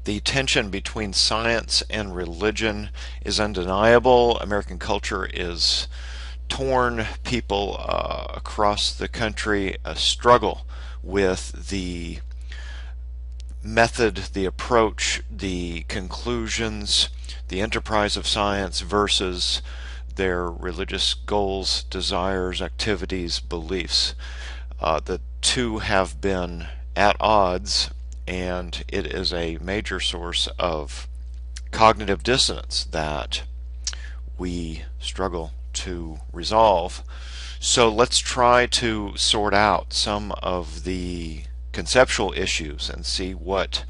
The tension between science and religion is undeniable. American culture is torn. People across the country struggle with the method, the approach, the conclusions, the enterprise of science versus their religious goals, desires, activities, beliefs. The two have been at odds, and it is a major source of cognitive dissonance that we struggle to resolve. So let's try to sort out some of the conceptual issues and see what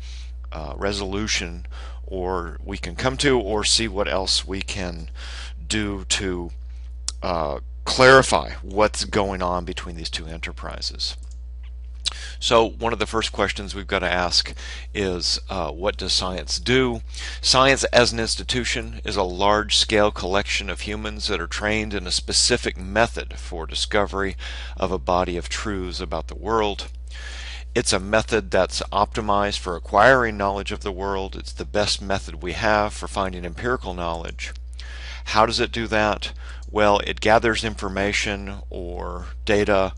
resolution or we can come to, or see what else we can do to clarify what's going on between these two enterprises. So one of the first questions we've got to ask is, what does science do? Science as an institution is a large-scale collection of humans that are trained in a specific method for discovery of a body of truths about the world. It's a method that's optimized for acquiring knowledge of the world. It's the best method we have for finding empirical knowledge. How does it do that? Well, it gathers information or data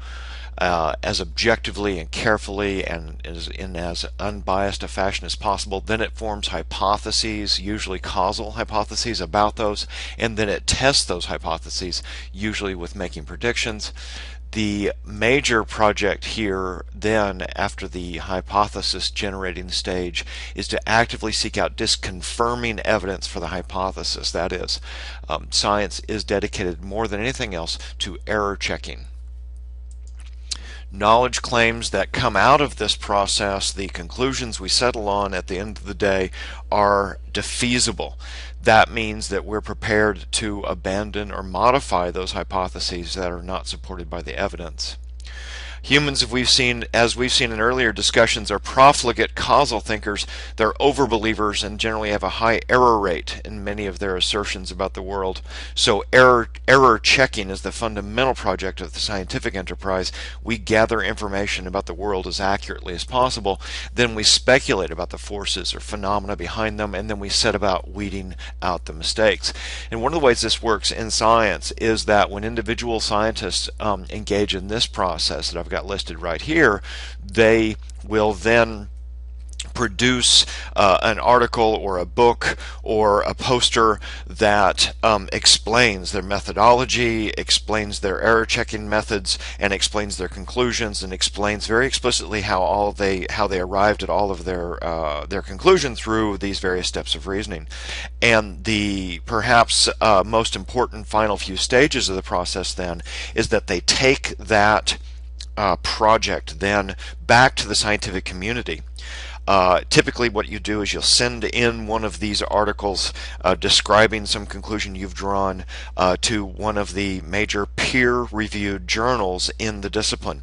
as objectively and carefully and in as unbiased a fashion as possible. Then it forms hypotheses, usually causal hypotheses about those, and then it tests those hypotheses, usually with making predictions. The major project here then, after the hypothesis generating stage, is to actively seek out disconfirming evidence for the hypothesis. That is, science is dedicated more than anything else to error checking. Knowledge claims that come out of this process, the conclusions we settle on at the end of the day, are defeasible. That means that we're prepared to abandon or modify those hypotheses that are not supported by the evidence. Humans, as we've seen in earlier discussions, are profligate causal thinkers. They're overbelievers and generally have a high error rate in many of their assertions about the world. So error checking is the fundamental project of the scientific enterprise. We gather information about the world as accurately as possible. Then we speculate about the forces or phenomena behind them, and then we set about weeding out the mistakes. And one of the ways this works in science is that when individual scientists engage in this process that I've got listed right here, they will then produce an article or a book or a poster that explains their methodology, explains their error checking methods, and explains their conclusions, and explains very explicitly how they arrived at all of their conclusion through these various steps of reasoning. And the perhaps most important final few stages of the process then is that they take that project then back to the scientific community. Typically what you do is you'll send in one of these articles describing some conclusion you've drawn to one of the major peer-reviewed journals in the discipline.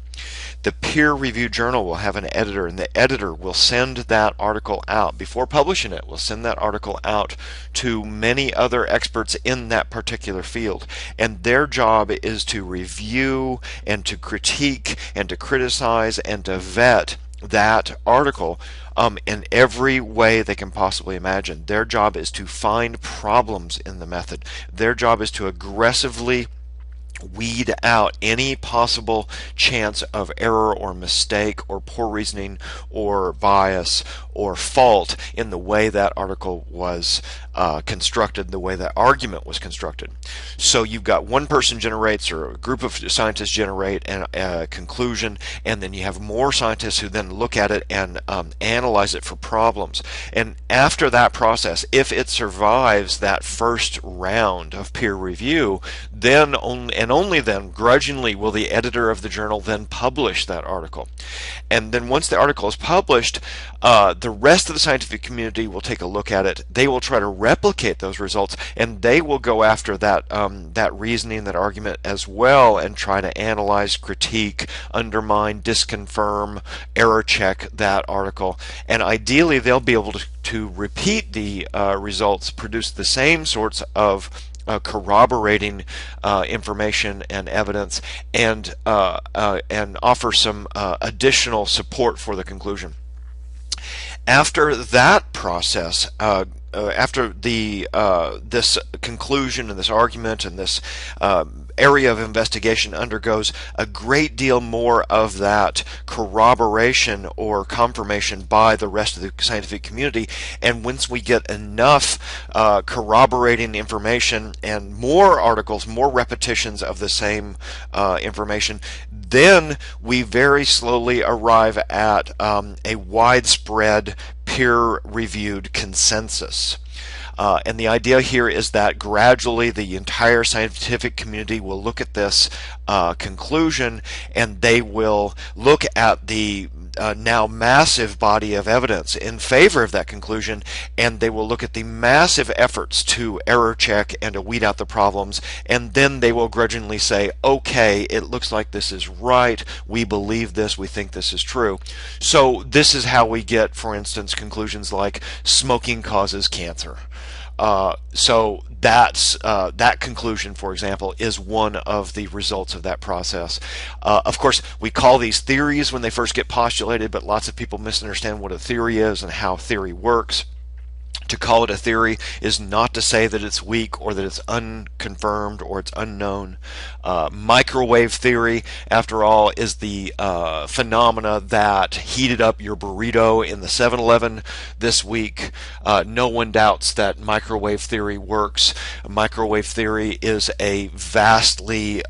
The peer-reviewed journal will have an editor, and the editor will send that article out. Before publishing it, will send that article out to many other experts in that particular field. And their job is to review and to critique and to criticize and to vet that article in every way they can possibly imagine. Their job is to find problems in the method. Their job is to aggressively weed out any possible chance of error or mistake or poor reasoning or bias or fault in the way that article was constructed, the way that argument was constructed. So you've got one person generates, or a group of scientists generate a conclusion, and then you have more scientists who then look at it and analyze it for problems. And after that process, if it survives that first round of peer review, then only then grudgingly will the editor of the journal then publish that article. And then once the article is published, the rest of the scientific community will take a look at it. They will try to replicate those results, and they will go after that reasoning, that argument as well, and try to analyze, critique, undermine, disconfirm, error check that article. And ideally they'll be able to repeat the results, produce the same sorts of corroborating information and evidence, and offer some additional support for the conclusion. After that process, after the this conclusion and this argument and this area of investigation undergoes a great deal more of that corroboration or confirmation by the rest of the scientific community, and once we get enough corroborating information and more articles, more repetitions of the same information, then we very slowly arrive at a widespread peer-reviewed consensus. And the idea here is that gradually the entire scientific community will look at this conclusion, and they will look at the now massive body of evidence in favor of that conclusion, and they will look at the massive efforts to error check and to weed out the problems, and then they will grudgingly say, okay, it looks like this is right, we believe this, we think this is true. So this is how we get, for instance, conclusions like smoking causes cancer. So that conclusion, for example, is one of the results of that process. Of course, we call these theories when they first get postulated, but lots of people misunderstand what a theory is and how theory works. To call it a theory is not to say that it's weak or that it's unconfirmed or it's unknown. Microwave theory, after all, is the phenomena that heated up your burrito in the 7-Eleven this week. No one doubts that microwave theory works. Microwave theory is a vastly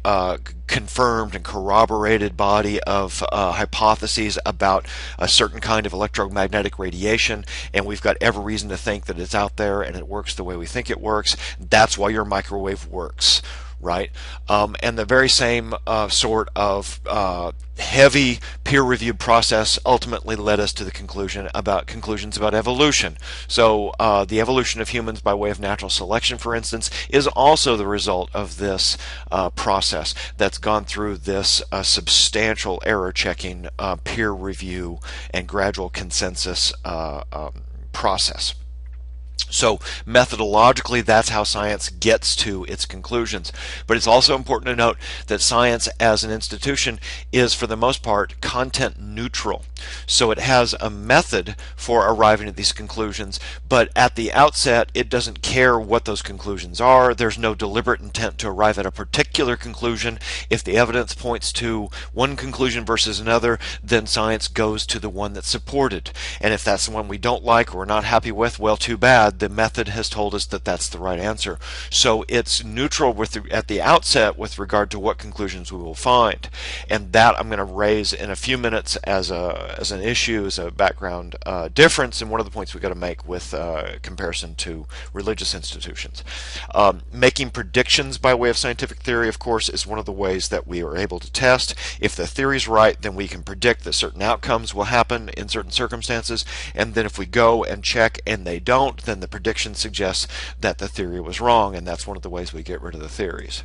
confirmed and corroborated body of hypotheses about a certain kind of electromagnetic radiation, and we've got every reason to think that it's out there and it works the way we think it works. That's why your microwave works, right? And the very same sort of heavy peer-reviewed process ultimately led us to the conclusions about evolution. So the evolution of humans by way of natural selection, for instance, is also the result of this process that's gone through this substantial error checking, peer review, and gradual consensus process. So methodologically, that's how science gets to its conclusions. But it's also important to note that science as an institution is, for the most part, content neutral. So it has a method for arriving at these conclusions, but at the outset, it doesn't care what those conclusions are. There's no deliberate intent to arrive at a particular conclusion. If the evidence points to one conclusion versus another, then science goes to the one that's supported. And if that's the one we don't like or we're not happy with, well, too bad. The method has told us that that's the right answer. So it's neutral at the outset with regard to what conclusions we will find. And that I'm going to raise in a few minutes as an issue, as a background difference, and one of the points we've got to make with comparison to religious institutions. Making predictions by way of scientific theory, of course, is one of the ways that we are able to test. If the theory is right, then we can predict that certain outcomes will happen in certain circumstances, and then if we go and check and they don't, then the prediction suggests that the theory was wrong, and that's one of the ways we get rid of the theories.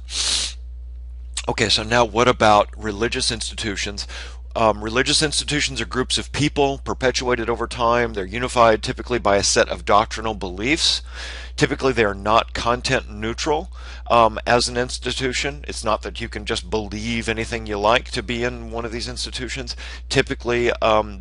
Okay, so now what about religious institutions? Religious institutions are groups of people perpetuated over time. They're unified typically by a set of doctrinal beliefs. Typically they are not content neutral as an institution. It's not that you can just believe anything you like to be in one of these institutions. Typically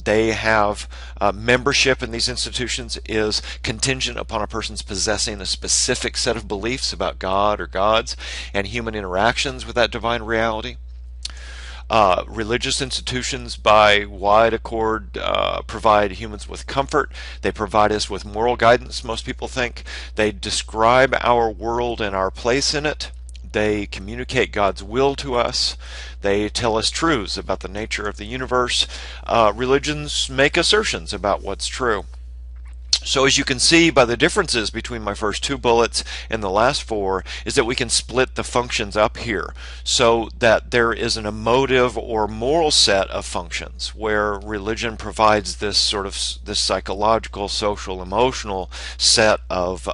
they have membership in these institutions is contingent upon a person's possessing a specific set of beliefs about God or gods and human interactions with that divine reality. Religious institutions, by wide accord, provide humans with comfort. They provide us with moral guidance, most people think. They describe our world and our place in it. They communicate God's will to us. They tell us truths about the nature of the universe. Religions make assertions about what's true. So as you can see by the differences between my first two bullets and the last four is that we can split the functions up here so that there is an emotive or moral set of functions where religion provides this sort of this psychological, social, emotional set of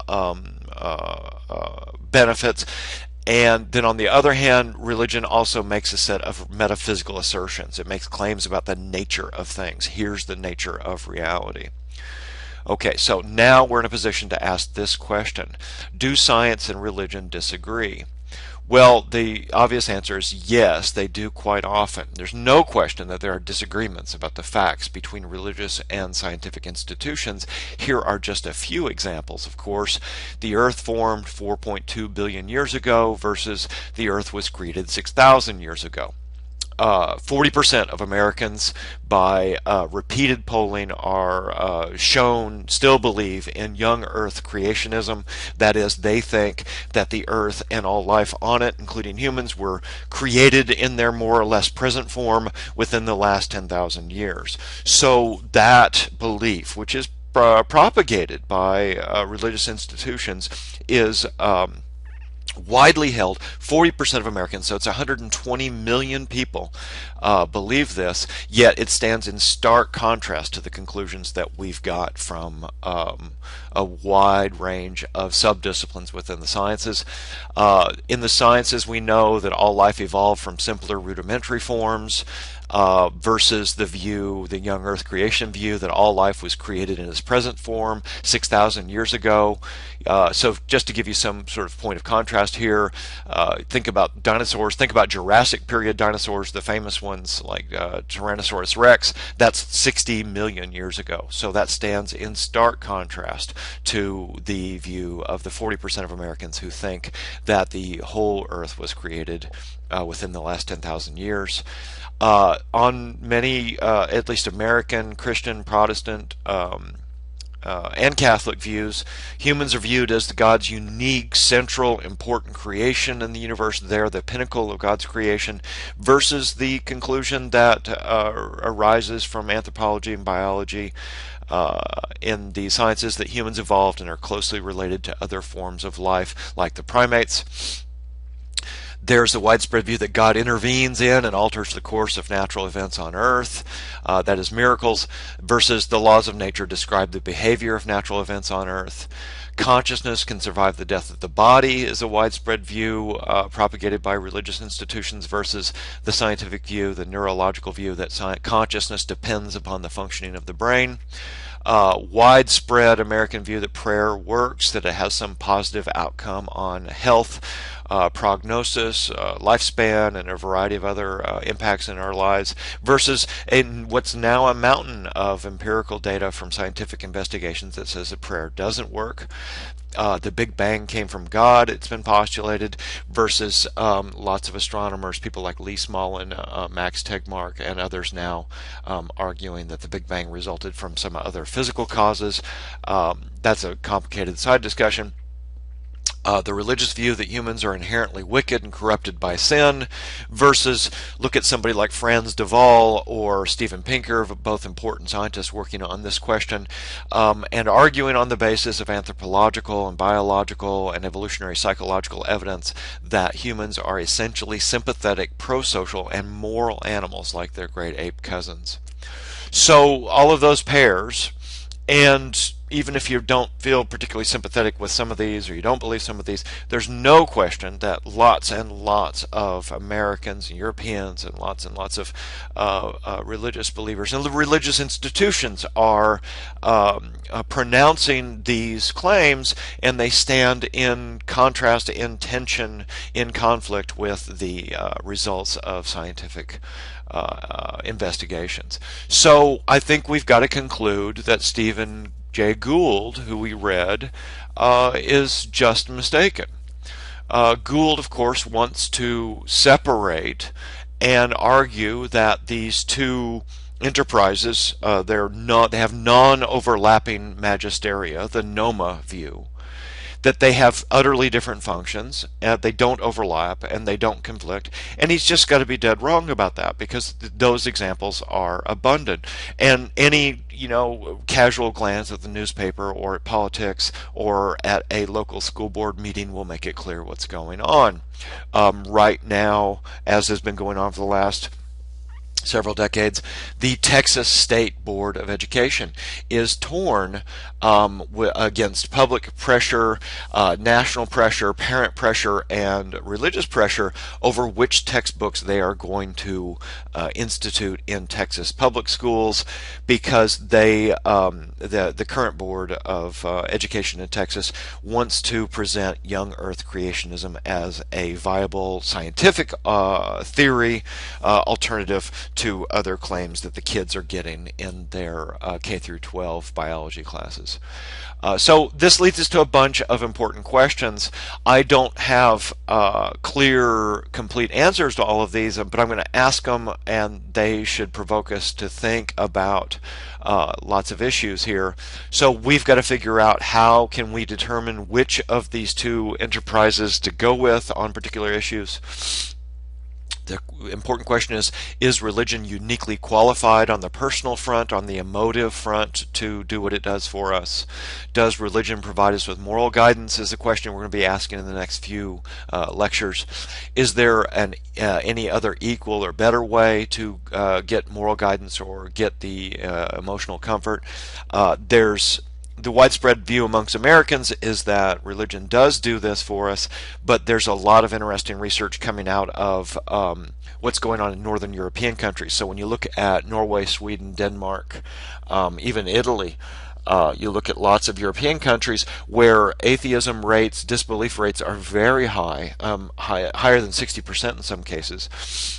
benefits. And then on the other hand, religion also makes a set of metaphysical assertions. It makes claims about the nature of things. Here's the nature of reality. Okay, so now we're in a position to ask this question. Do science and religion disagree? Well, the obvious answer is yes, they do quite often. There's no question that there are disagreements about the facts between religious and scientific institutions. Here are just a few examples. Of course, the Earth formed 4.2 billion years ago versus the Earth was created 6,000 years ago. 40% of Americans, by repeated polling, are still believe in young Earth creationism. That is, they think that the Earth and all life on it, including humans, were created in their more or less present form within the last 10,000 years. So that belief, which is propagated by religious institutions, is widely held. 40% of Americans, so it's 120 million people, believe this, yet it stands in stark contrast to the conclusions that we've got from a wide range of subdisciplines within the sciences. In the sciences, we know that all life evolved from simpler rudimentary forms, versus the young Earth creation view, that all life was created in its present form 6,000 years ago. So just to give you some sort of point of contrast here, think about dinosaurs, think about Jurassic period dinosaurs, the famous ones like Tyrannosaurus rex. That's 60 million years ago. So that stands in stark contrast to the view of the 40% of Americans who think that the whole Earth was created within the last 10,000 years. On many, at least American, Christian, Protestant, and Catholic views, humans are viewed as God's unique, central, important creation in the universe. They're the pinnacle of God's creation, versus the conclusion that arises from anthropology and biology in the sciences, that humans evolved and are closely related to other forms of life, like the primates. There's the widespread view that God intervenes in and alters the course of natural events on Earth, that is, miracles, versus the laws of nature describe the behavior of natural events on Earth. Consciousness can survive the death of the body is a widespread view propagated by religious institutions, versus the scientific view, the neurological view, that consciousness depends upon the functioning of the brain. Widespread American view that prayer works, that it has some positive outcome on health, prognosis, lifespan, and a variety of other impacts in our lives, versus what's now a mountain of empirical data from scientific investigations that says that prayer doesn't work. The Big Bang came from God, it's been postulated, versus lots of astronomers, people like Lee Smolin, Max Tegmark, and others now arguing that the Big Bang resulted from some other physical causes. That's a complicated side discussion. The religious view that humans are inherently wicked and corrupted by sin, versus look at somebody like Franz de Waal or Steven Pinker, both important scientists working on this question, and arguing on the basis of anthropological and biological and evolutionary psychological evidence that humans are essentially sympathetic, pro-social, and moral animals like their great ape cousins. So all of those pairs, and even if you don't feel particularly sympathetic with some of these, or you don't believe some of these, there's no question that lots and lots of Americans and Europeans and lots of religious believers and religious institutions are pronouncing these claims, and they stand in contrast, in tension, in conflict with the results of scientific investigations. So I think we've got to conclude that Stephen Jay Gould, who we read, is just mistaken. Gould, of course, wants to separate and argue that these two enterprises, they have non-overlapping magisteria, the Noma view, that they have utterly different functions, and they don't overlap, and they don't conflict. And he's just got to be dead wrong about that, because those examples are abundant. And any casual glance at the newspaper or at politics or at a local school board meeting will make it clear what's going on. Right now, as has been going on for the last several decades, the Texas State Board of Education is torn against public pressure, national pressure, parent pressure, and religious pressure over which textbooks they are going to institute in Texas public schools, because the current Board of Education in Texas wants to present young Earth creationism as a viable scientific theory alternative to other claims that the kids are getting in their K through 12 biology classes. So this leads us to a bunch of important questions. I don't have clear, complete answers to all of these, but I'm going to ask them, and they should provoke us to think about lots of issues here. So we've got to figure out how can we determine which of these two enterprises to go with on particular issues. The important question is religion uniquely qualified on the personal front, on the emotive front, to do what it does for us? Does religion provide us with moral guidance, is the question we're going to be asking in the next few lectures. Is there any other equal or better way to get moral guidance or get the emotional comfort? The widespread view amongst Americans is that religion does do this for us, but there's a lot of interesting research coming out of what's going on in northern European countries. So when you look at Norway, Sweden, Denmark, even Italy, you look at lots of European countries where atheism rates, disbelief rates are very high, higher than 60% in some cases.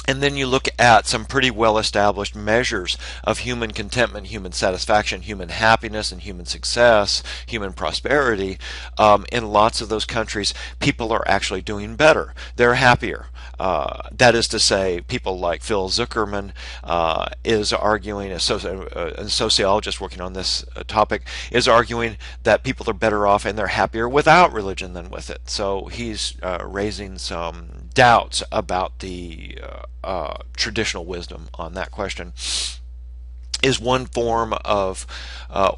And then you look at some pretty well-established measures of human contentment, human satisfaction, human happiness, and human success, human prosperity. In lots of those countries, people are actually doing better. They're happier. That is to say, people like Phil Zuckerman is arguing, a sociologist working on this topic, is arguing that people are better off and they're happier without religion than with it. So he's raising some doubts about the traditional wisdom on that question. Is one form of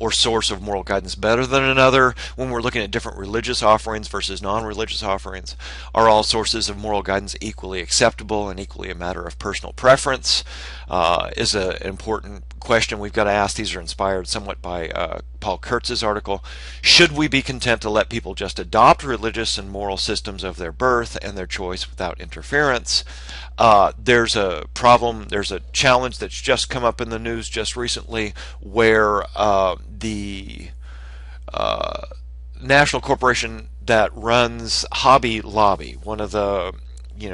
or source of moral guidance better than another? When we're looking at different religious offerings versus non-religious offerings, are all sources of moral guidance equally acceptable and equally a matter of personal preference? Is an important question we've got to ask. These are inspired somewhat by Paul Kurtz's article. Should we be content to let people just adopt religious and moral systems of their birth and their choice without interference? There's a problem, there's a challenge that's just come up in the news just recently where the national corporation that runs Hobby Lobby, one of the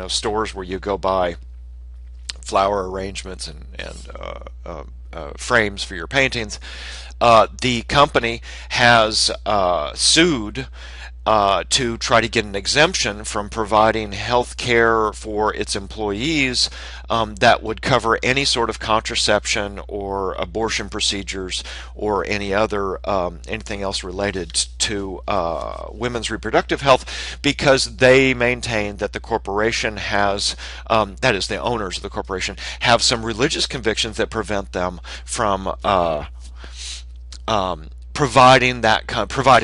stores where you go buy flower arrangements and frames for your paintings, the company has sued to try to get an exemption from providing health care for its employees that would cover any sort of contraception or abortion procedures or any other anything else related to women's reproductive health, because they maintain that the corporation has, that is, the owners of the corporation, have some religious convictions that prevent them from providing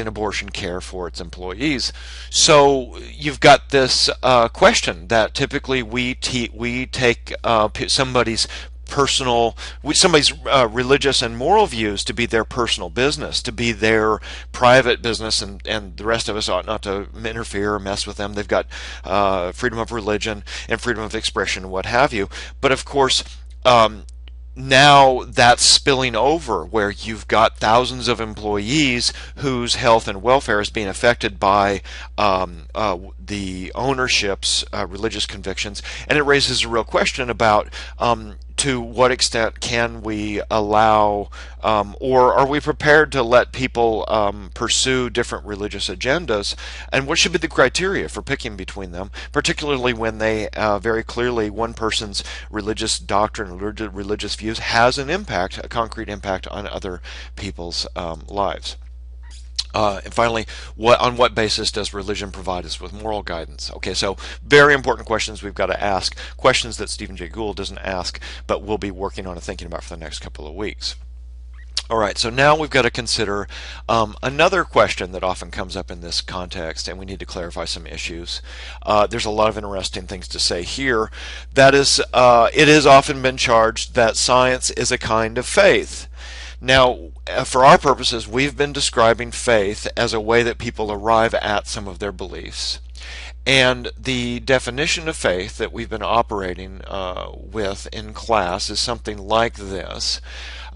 abortion care for its employees. So you've got this question that typically we take somebody's religious and moral views to be their personal business, to be their private business, and the rest of us ought not to interfere or mess with them. They've got freedom of religion and freedom of expression and what have you. But of course, now that's spilling over where you've got thousands of employees whose health and welfare is being affected by the ownership's religious convictions, and it raises a real question about to what extent can we allow, or are we prepared to let people pursue different religious agendas, and what should be the criteria for picking between them, particularly when they very clearly, one person's religious doctrine, religious views has an impact, a concrete impact on other people's lives. And finally, on what basis does religion provide us with moral guidance? Okay, so very important questions we've got to ask, questions that Stephen Jay Gould doesn't ask, but we'll be working on and thinking about for the next couple of weeks. All right, so now we've got to consider another question that often comes up in this context, and we need to clarify some issues. There's a lot of interesting things to say here. That is, it has often been charged that science is a kind of faith. Now, for our purposes, we've been describing faith as a way that people arrive at some of their beliefs. And the definition of faith that we've been operating with in class is something like this.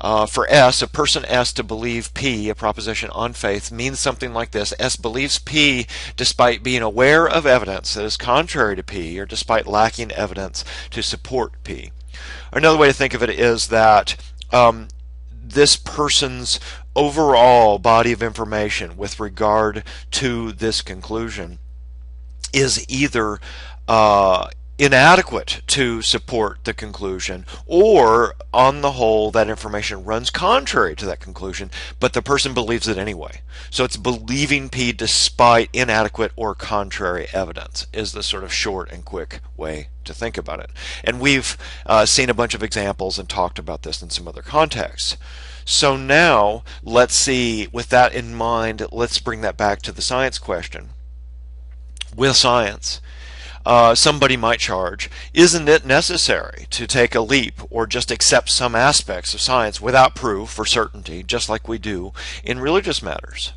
For S, a person S to believe P, a proposition on faith, means something like this. S believes P despite being aware of evidence that is contrary to P, or despite lacking evidence to support P. Another way to think of it is that this person's overall body of information with regard to this conclusion is either inadequate to support the conclusion, or on the whole that information runs contrary to that conclusion, but the person believes it anyway. So it's believing P despite inadequate or contrary evidence is the sort of short and quick way to think about it. And we've seen a bunch of examples and talked about this in some other contexts. So now let's see, with that in mind, let's bring that back to the science question. With science, somebody might charge, isn't it necessary to take a leap or just accept some aspects of science without proof or certainty, just like we do in religious matters?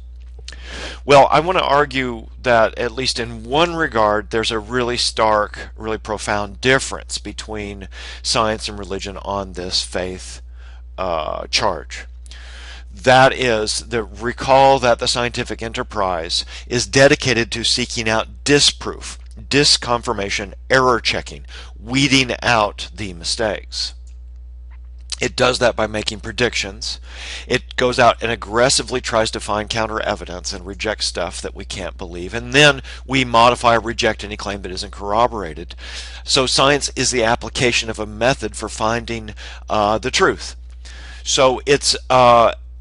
Well, I want to argue that at least in one regard, there's a really stark, really profound difference between science and religion on this faith charge. That is, recall that the scientific enterprise is dedicated to seeking out disproof, disconfirmation, error checking, weeding out the mistakes. It does that by making predictions. It goes out and aggressively tries to find counter evidence and reject stuff that we can't believe. And then we modify or reject any claim that isn't corroborated. So science is the application of a method for finding the truth. So it's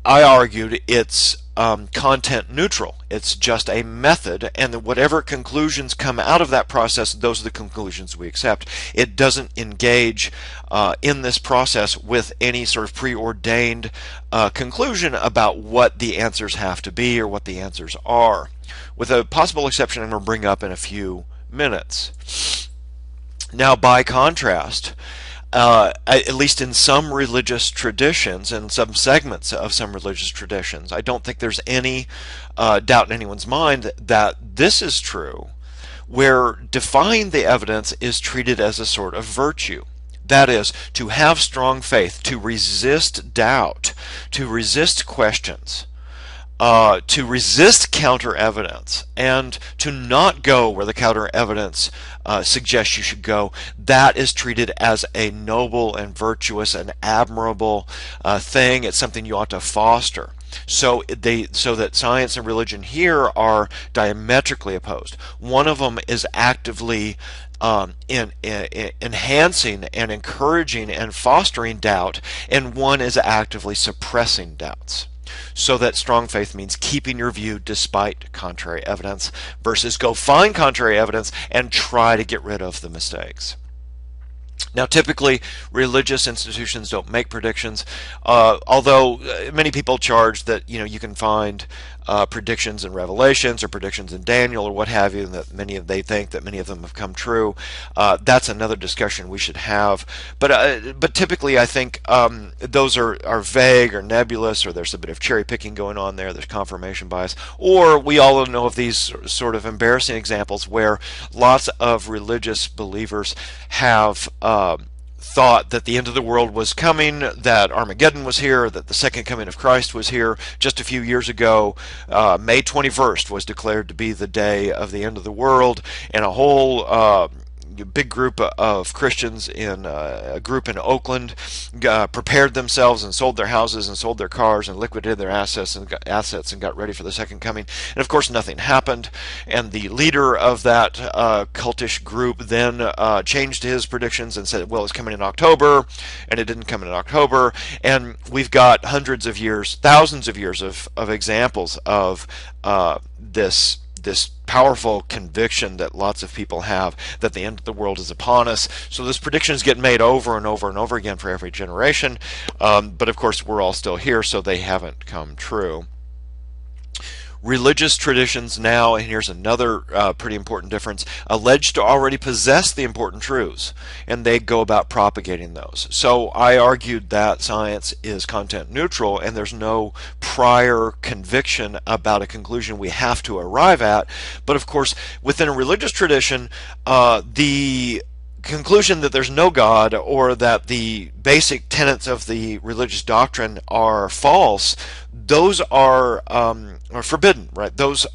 I argued it's content neutral. It's just a method, and whatever conclusions come out of that process, those are the conclusions we accept. It doesn't engage in this process with any sort of preordained conclusion about what the answers have to be or what the answers are, with a possible exception I'm going to bring up in a few minutes. Now, by contrast, at least in some religious traditions and some segments of some religious traditions, I don't think there's any doubt in anyone's mind that this is true, where defying the evidence is treated as a sort of virtue. That is, to have strong faith, to resist doubt, to resist questions, to resist counter evidence, and to not go where the counter evidence suggests you should go. That is treated as a noble and virtuous and admirable thing. It's something you ought to foster. So that science and religion here are diametrically opposed. One of them is actively enhancing and encouraging and fostering doubt, and one is actively suppressing doubts. So that strong faith means keeping your view despite contrary evidence, versus go find contrary evidence and try to get rid of the mistakes. Now, typically, religious institutions don't make predictions, although many people charge that you can find predictions in Revelations or predictions in Daniel or what have you, and that they think that many of them have come true. That's another discussion we should have. But typically, I think those are vague or nebulous, or there's a bit of cherry picking going on there. There's confirmation bias, or we all know of these sort of embarrassing examples where lots of religious believers have thought that the end of the world was coming, that Armageddon was here, that the second coming of Christ was here. Just a few years ago, May 21st was declared to be the day of the end of the world, and a whole big group of Christians in a group in Oakland prepared themselves and sold their houses and sold their cars and liquidated their assets and got ready for the second coming. And of course nothing happened, and the leader of that cultish group then changed his predictions and said, well, it's coming in October, and it didn't come in October. And we've got hundreds of years, thousands of years of examples of this this powerful conviction that lots of people have that the end of the world is upon us. So those predictions get made over and over and over again for every generation. But of course, we're all still here, so they haven't come true. Religious traditions now, and here's another pretty important difference, allege to already possess the important truths, and they go about propagating those. So I argued that science is content neutral, and there's no prior conviction about a conclusion we have to arrive at. But of course, within a religious tradition, the conclusion that there's no God, or that the basic tenets of the religious doctrine are false, those are forbidden, right? Those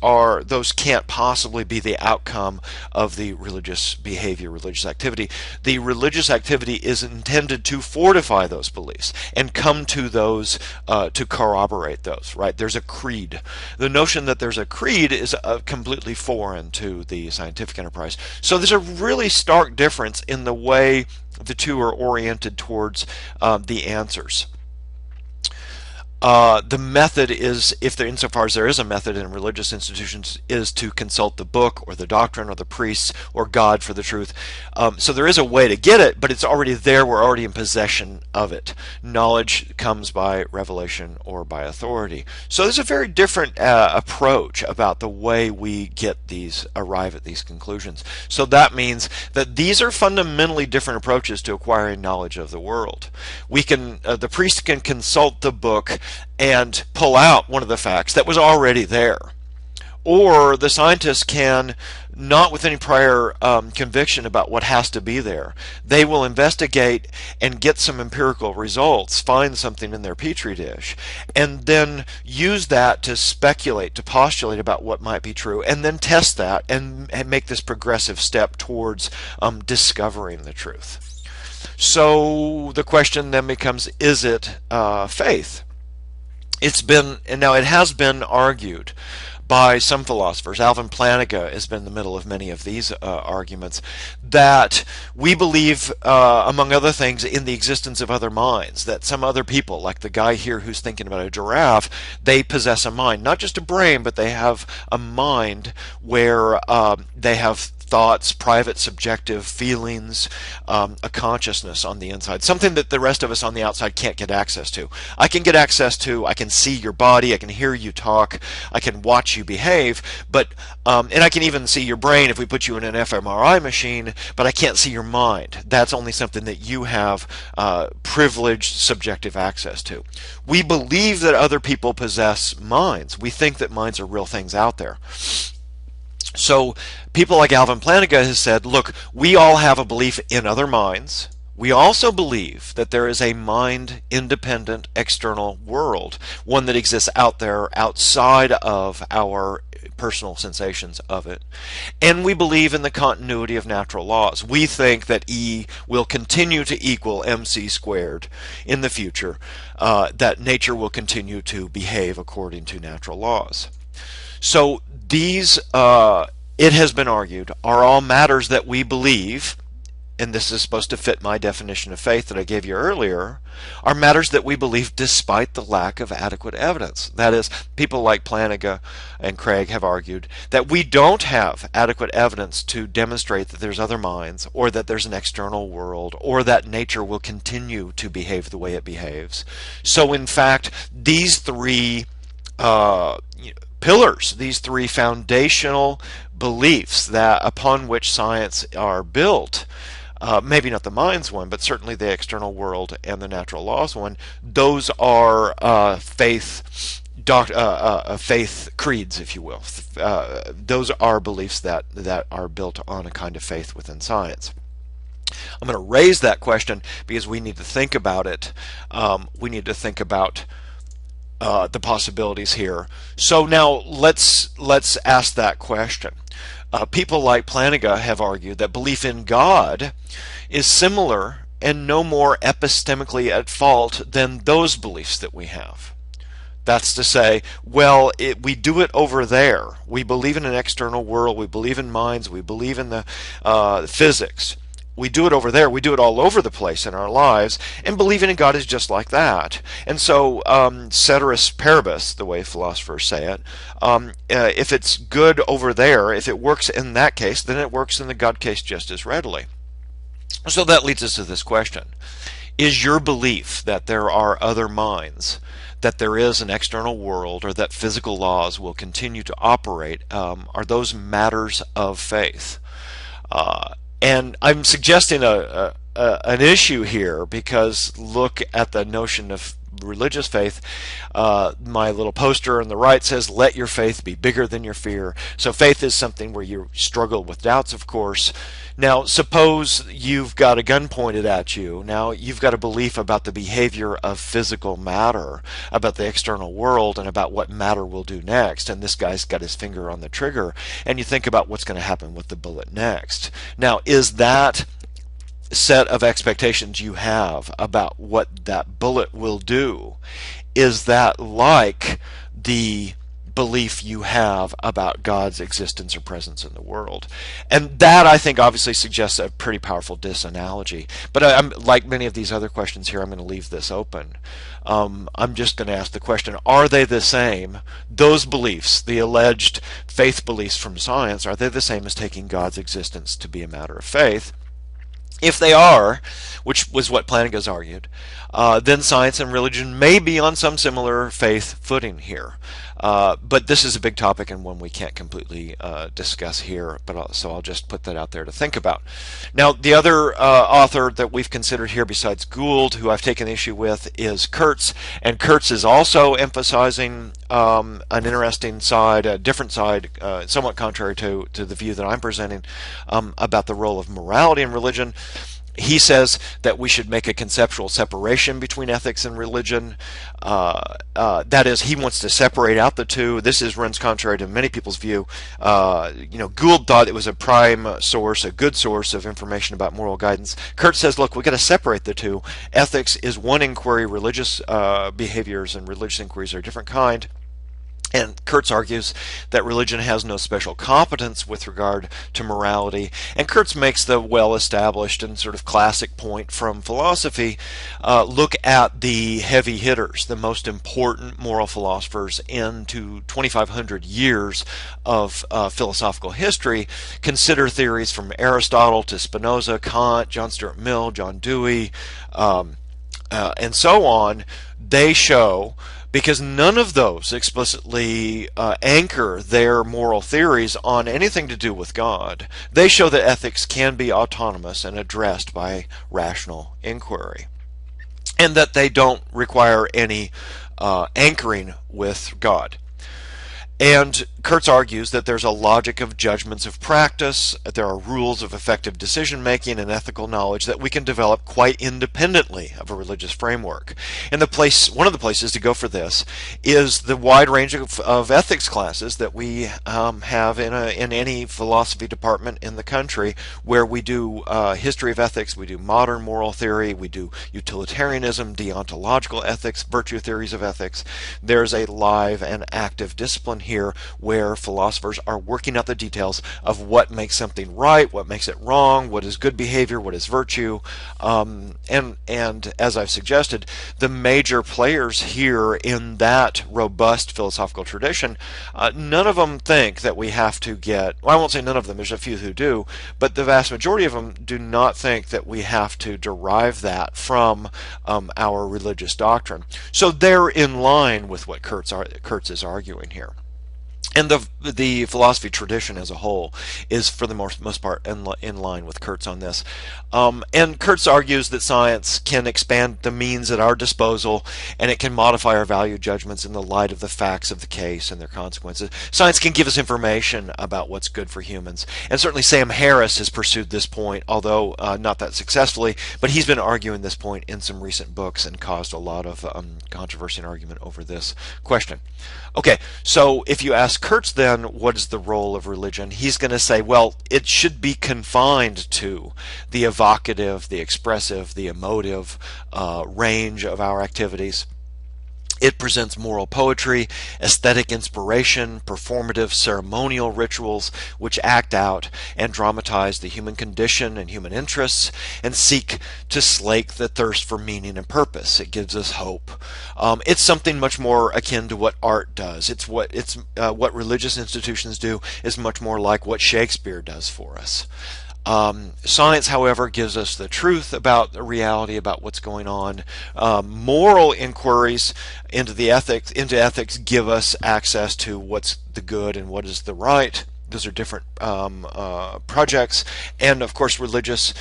can't possibly be the outcome of the religious behavior, religious activity. The religious activity is intended to fortify those beliefs and come to those to corroborate those, right? There's a creed. The notion that there's a creed is completely foreign to the scientific enterprise. So there's a really stark difference in the way the two are oriented towards the answers. The method is, insofar as there is a method in religious institutions, is to consult the book or the doctrine or the priests or God for the truth. So there is a way to get it, but it's already there. We're already in possession of it. Knowledge comes by revelation or by authority. So there's a very different approach about the way we arrive at these conclusions. So that means that these are fundamentally different approaches to acquiring knowledge of the world. The priest can consult the book and pull out one of the facts that was already there. Or the scientist can, not with any prior conviction about what has to be there, they will investigate and get some empirical results, find something in their petri dish, and then use that to speculate, to postulate about what might be true, and then test that and make this progressive step towards discovering the truth. So the question then becomes, is it faith? It has been argued by some philosophers, Alvin Plantinga has been in the middle of many of these arguments, that we believe, among other things, in the existence of other minds, that some other people, like the guy here who's thinking about a giraffe, they possess a mind, not just a brain, but they have a mind where they have thoughts, private subjective feelings, a consciousness on the inside, something that the rest of us on the outside can't get access to. I can see your body, I can hear you talk, I can watch you behave, but and I can even see your brain if we put you in an fMRI machine, but I can't see your mind. That's only something that you have privileged subjective access to. We believe that other people possess minds. We think that minds are real things out there. So people like Alvin Plantinga has said, look, we all have a belief in other minds. We also believe that there is a mind-independent external world, one that exists out there outside of our personal sensations of it. And we believe in the continuity of natural laws. We think that E will continue to equal mc squared in the future, that nature will continue to behave according to natural laws. So these, it has been argued, are all matters that we believe, and this is supposed to fit my definition of faith that I gave you earlier, are matters that we believe despite the lack of adequate evidence. That is, people like Plantinga and Craig have argued that we don't have adequate evidence to demonstrate that there's other minds, or that there's an external world, or that nature will continue to behave the way it behaves. So in fact, these three pillars, these three foundational beliefs that upon which science are built, maybe not the mind's one, but certainly the external world and the natural laws one, those are faith creeds, if you will. Those are beliefs that are built on a kind of faith within science. I'm going to raise that question because we need to think about it. We need to think about the possibilities here. So now let's ask that question. People like Plantinga have argued that belief in God is similar and no more epistemically at fault than those beliefs that we have. That's to say, well, we do it over there. We believe in an external world. We believe in minds. We believe in the physics. we do it over there. We do it all over the place in our lives, and believing in God is just like that. And so, ceteris paribus, the way philosophers say it, if it's good over there, if it works in that case, then it works in the God case just as readily. So that leads us to this question. Is your belief that there are other minds, that there is an external world, or that physical laws will continue to operate, are those matters of faith? And I'm suggesting an issue here, because look at the notion of religious faith. My little poster on the right says, let your faith be bigger than your fear. So faith is something where you struggle with doubts, of course. Now, suppose you've got a gun pointed at you. Now, you've got a belief about the behavior of physical matter, about the external world, and about what matter will do next. And this guy's got his finger on the trigger, and you think about what's going to happen with the bullet next. Now, is that set of expectations you have about what that bullet will do, is that like the belief you have about God's existence or presence in the world? And that, I think, obviously suggests a pretty powerful disanalogy. But I'm, like many of these other questions here, I'm going to leave this open. I'm just going to ask the question, are they the same? Those beliefs, the alleged faith beliefs from science, are they the same as taking God's existence to be a matter of faith? If they are, which was what Plantinga's argued, then science and religion may be on some similar faith footing here. But this is a big topic and one we can't completely discuss here, so I'll just put that out there to think about. Now, the other author that we've considered here besides Gould, who I've taken issue with, is Kurtz, and Kurtz is also emphasizing an interesting side, a different side, somewhat contrary to the view that I'm presenting, about the role of morality in religion. He says that we should make a conceptual separation between ethics and religion. That is, he wants to separate out the two. This runs contrary to many people's view. Gould thought it was a prime source, a good source of information about moral guidance. Kurtz says, look, we've got to separate the two. Ethics is one inquiry. Religious behaviors and religious inquiries are a different kind. And Kurtz argues that religion has no special competence with regard to morality. And Kurtz makes the well-established and sort of classic point from philosophy. Look at the heavy hitters, the most important moral philosophers into 2,500 years of philosophical history. Consider theories from Aristotle to Spinoza, Kant, John Stuart Mill, John Dewey, and so on. They show, because none of those explicitly anchor their moral theories on anything to do with God, they show that ethics can be autonomous and addressed by rational inquiry, and that they don't require any anchoring with God. And Kurtz argues that there's a logic of judgments of practice, that there are rules of effective decision-making and ethical knowledge that we can develop quite independently of a religious framework. And one of the places to go for this is the wide range of ethics classes that we have in any philosophy department in the country, where we do history of ethics, we do modern moral theory, we do utilitarianism, deontological ethics, virtue theories of ethics. There's a live and active discipline here where philosophers are working out the details of what makes something right, what makes it wrong, what is good behavior, what is virtue, and as I've suggested, the major players here in that robust philosophical tradition, none of them think that we have to I won't say none of them, there's a few who do, but the vast majority of them do not think that we have to derive that from our religious doctrine. So they're in line with what Kurtz is arguing here. And the philosophy tradition as a whole is, for the most part, in line with Kurtz on this. And Kurtz argues that science can expand the means at our disposal, and it can modify our value judgments in the light of the facts of the case and their consequences. Science can give us information about what's good for humans. And certainly Sam Harris has pursued this point, although not that successfully, but he's been arguing this point in some recent books and caused a lot of controversy and argument over this question. Okay, so if you ask Kurtz then, what is the role of religion? He's going to say, well, it should be confined to the evocative, the expressive, the emotive range of our activities. It presents moral poetry, aesthetic inspiration, performative ceremonial rituals which act out and dramatize the human condition and human interests and seek to slake the thirst for meaning and purpose. It gives us hope. It's something much more akin to what art does. What religious institutions do is much more like what Shakespeare does for us. Science, however, gives us the truth about the reality, about what's going on. Moral inquiries into ethics give us access to what's the good and what is the right. Those are different projects. And of course, religious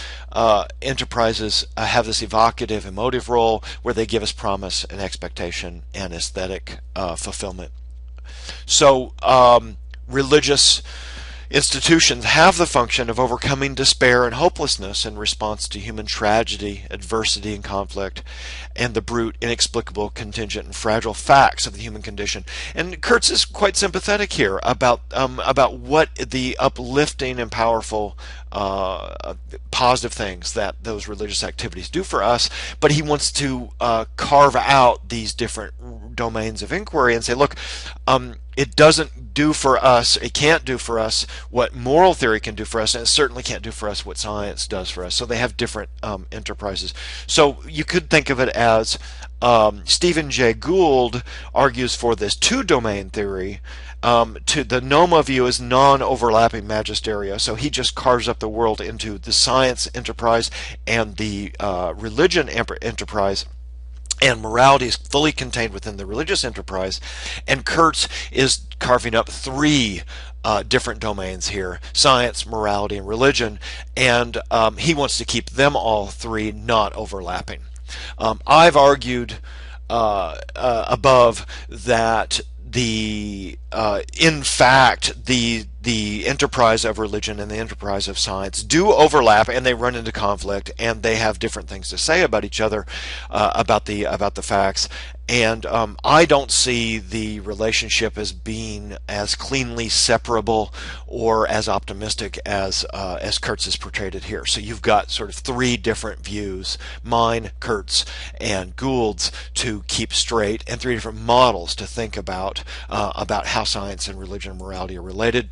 enterprises have this evocative, emotive role where they give us promise and expectation and aesthetic fulfillment. So religious institutions have the function of overcoming despair and hopelessness in response to human tragedy, adversity, and conflict, and the brute, inexplicable, contingent, and fragile facts of the human condition. And Kurtz is quite sympathetic here about what the uplifting and powerful positive things that those religious activities do for us, but he wants to carve out these different domains of inquiry and say, look, it doesn't do for us, it can't do for us what moral theory can do for us, and it certainly can't do for us what science does for us. So they have different enterprises. So you could think of it as Stephen Jay Gould argues for this two-domain theory. To the Noma view is non-overlapping magisteria, so he just carves up the world into the science enterprise and the religion enterprise, and morality is fully contained within the religious enterprise. And Kurtz is carving up three different domains here: science, morality, and religion, and he wants to keep them all three not overlapping. I've argued above that in fact the enterprise of religion and the enterprise of science do overlap, and they run into conflict, and they have different things to say about each other, about the facts. And I don't see the relationship as being as cleanly separable or as optimistic as Kurtz has portrayed it here. So you've got sort of three different views: mine, Kurtz, and Gould's, to keep straight, and three different models to think about how science and religion and morality are related.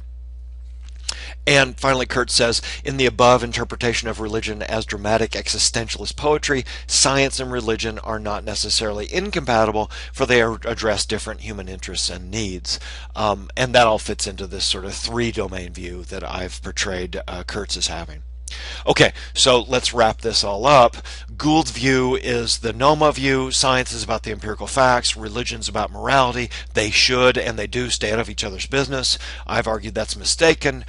And finally, Kurtz says, in the above interpretation of religion as dramatic existentialist poetry, science and religion are not necessarily incompatible, for they address different human interests and needs. And that all fits into this sort of three-domain view that I've portrayed Kurtz as having. Okay, so let's wrap this all up. Gould's view is the Noma view. Science is about the empirical facts. Religion's about morality. They should and they do stay out of each other's business. I've argued that's mistaken.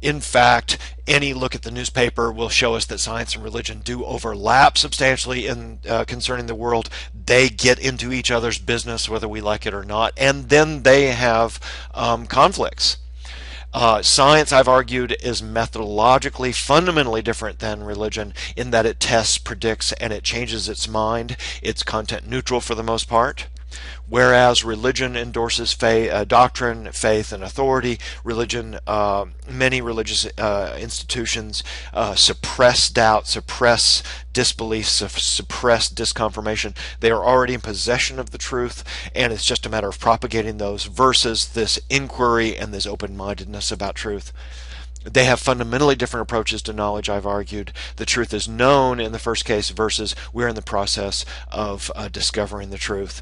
In fact, any look at the newspaper will show us that science and religion do overlap substantially in concerning the world. They get into each other's business whether we like it or not, and then they have conflicts. Science, I've argued, is methodologically fundamentally different than religion in that it tests, predicts, and it changes its mind. It's content neutral for the most part. Whereas religion endorses doctrine, faith, and authority. Many religious institutions suppress doubt, suppress disbelief, suppress disconfirmation. They are already in possession of the truth, and it's just a matter of propagating those, versus this inquiry and this open-mindedness about truth. They have fundamentally different approaches to knowledge, I've argued. The truth is known in the first case, versus we're in the process of discovering the truth.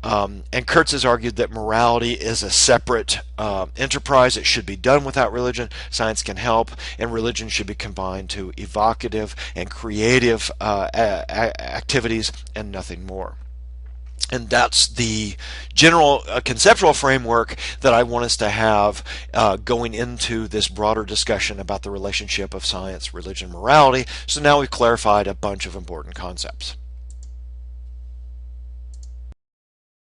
And Kurtz has argued that morality is a separate enterprise. It should be done without religion. Science can help, and religion should be combined to evocative and creative activities and nothing more. And that's the general conceptual framework that I want us to have going into this broader discussion about the relationship of science, religion, morality. So now we've clarified a bunch of important concepts.